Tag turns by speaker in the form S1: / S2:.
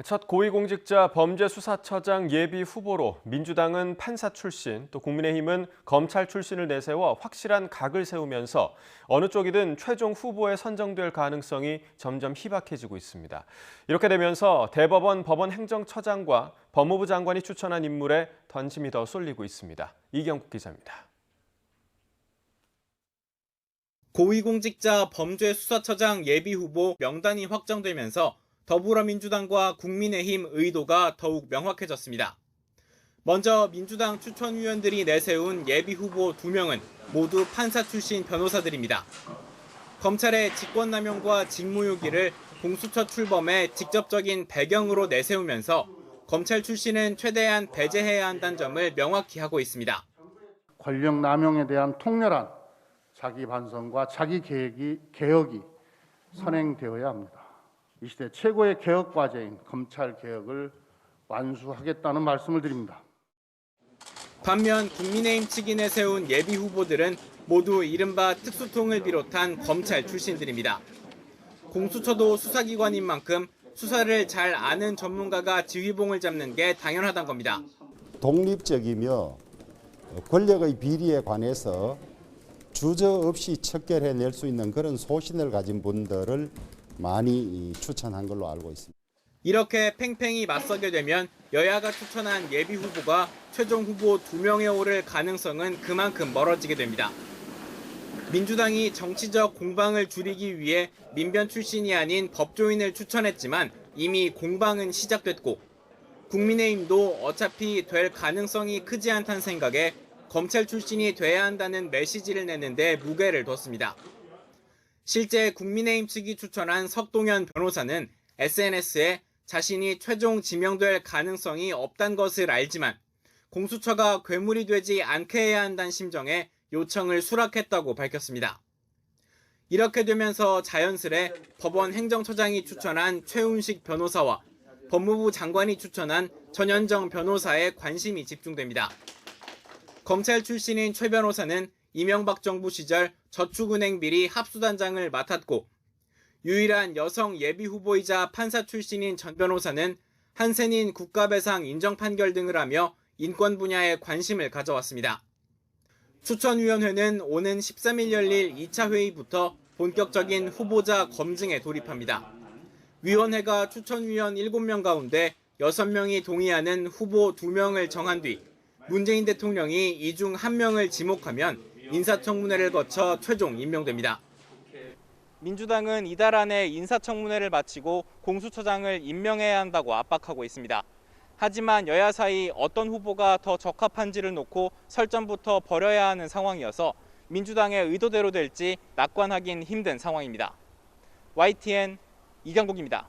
S1: 첫 고위공직자 범죄수사처장 예비 후보로 민주당은 판사 출신, 또 국민의힘은 검찰 출신을 내세워 확실한 각을 세우면서 어느 쪽이든 최종 후보에 선정될 가능성이 점점 희박해지고 있습니다. 이렇게 되면서 대법원 법원행정처장과 법무부 장관이 추천한 인물에 관심이 더 쏠리고 있습니다. 이경국 기자입니다.
S2: 고위공직자 범죄수사처장 예비 후보 명단이 확정되면서 더불어민주당과 국민의힘 의도가 더욱 명확해졌습니다. 먼저 민주당 추천위원들이 내세운 예비 후보 2명은 모두 판사 출신 변호사들입니다. 검찰의 직권남용과 직무유기를 공수처 출범의 직접적인 배경으로 내세우면서 검찰 출신은 최대한 배제해야 한다는 점을 명확히 하고 있습니다.
S3: 권력 남용에 대한 통렬한 자기 반성과 자기 개혁이 선행되어야 합니다. 이 시대 최고의 개혁 과제인 검찰 개혁을 완수하겠다는 말씀을 드립니다.
S2: 반면 국민의힘 측이 내세운 예비 후보들은 모두 이른바 특수통을 비롯한 검찰 출신들입니다. 공수처도 수사기관인 만큼 수사를 잘 아는 전문가가 지휘봉을 잡는 게 당연하단 겁니다.
S4: 독립적이며 권력의 비리에 관해서 주저없이 척결해낼 수 있는 그런 소신을 가진 분들을 많이 추천한 걸로 알고 있습니다.
S2: 이렇게 팽팽히 맞서게 되면 여야가 추천한 예비 후보가 최종 후보 2명에 오를 가능성은 그만큼 멀어지게 됩니다. 민주당이 정치적 공방을 줄이기 위해 민변 출신이 아닌 법조인을 추천했지만 이미 공방은 시작됐고 국민의힘도 어차피 될 가능성이 크지 않다는 생각에 검찰 출신이 돼야 한다는 메시지를 내는데 무게를 뒀습니다. 실제 국민의힘 측이 추천한 석동현 변호사는 SNS에 자신이 최종 지명될 가능성이 없다는 것을 알지만 공수처가 괴물이 되지 않게 해야 한다는 심정에 요청을 수락했다고 밝혔습니다. 이렇게 되면서 자연스레 법원 행정처장이 추천한 최훈식 변호사와 법무부 장관이 추천한 전현정 변호사에 관심이 집중됩니다. 검찰 출신인 최 변호사는 이명박 정부 시절 저축은행 비리 합수단장을 맡았고 유일한 여성 예비 후보이자 판사 출신인 전 변호사는 한센인 국가배상 인정 판결 등을 하며 인권 분야에 관심을 가져왔습니다. 추천위원회는 오는 13일 열릴 2차 회의부터 본격적인 후보자 검증에 돌입합니다. 위원회가 추천위원 7명 가운데 6명이 동의하는 후보 2명을 정한 뒤 문재인 대통령이 이 중 1명을 지목하면 인사청문회를 거쳐 최종 임명됩니다. 민주당은 이달 안에 인사청문회를 마치고 공수처장을 임명해야 한다고 압박하고 있습니다. 하지만 여야 사이 어떤 후보가 더 적합한지를 놓고 설전부터 벌여야 하는 상황이어서 민주당의 의도대로 될지 낙관하긴 힘든 상황입니다. YTN 이경국입니다.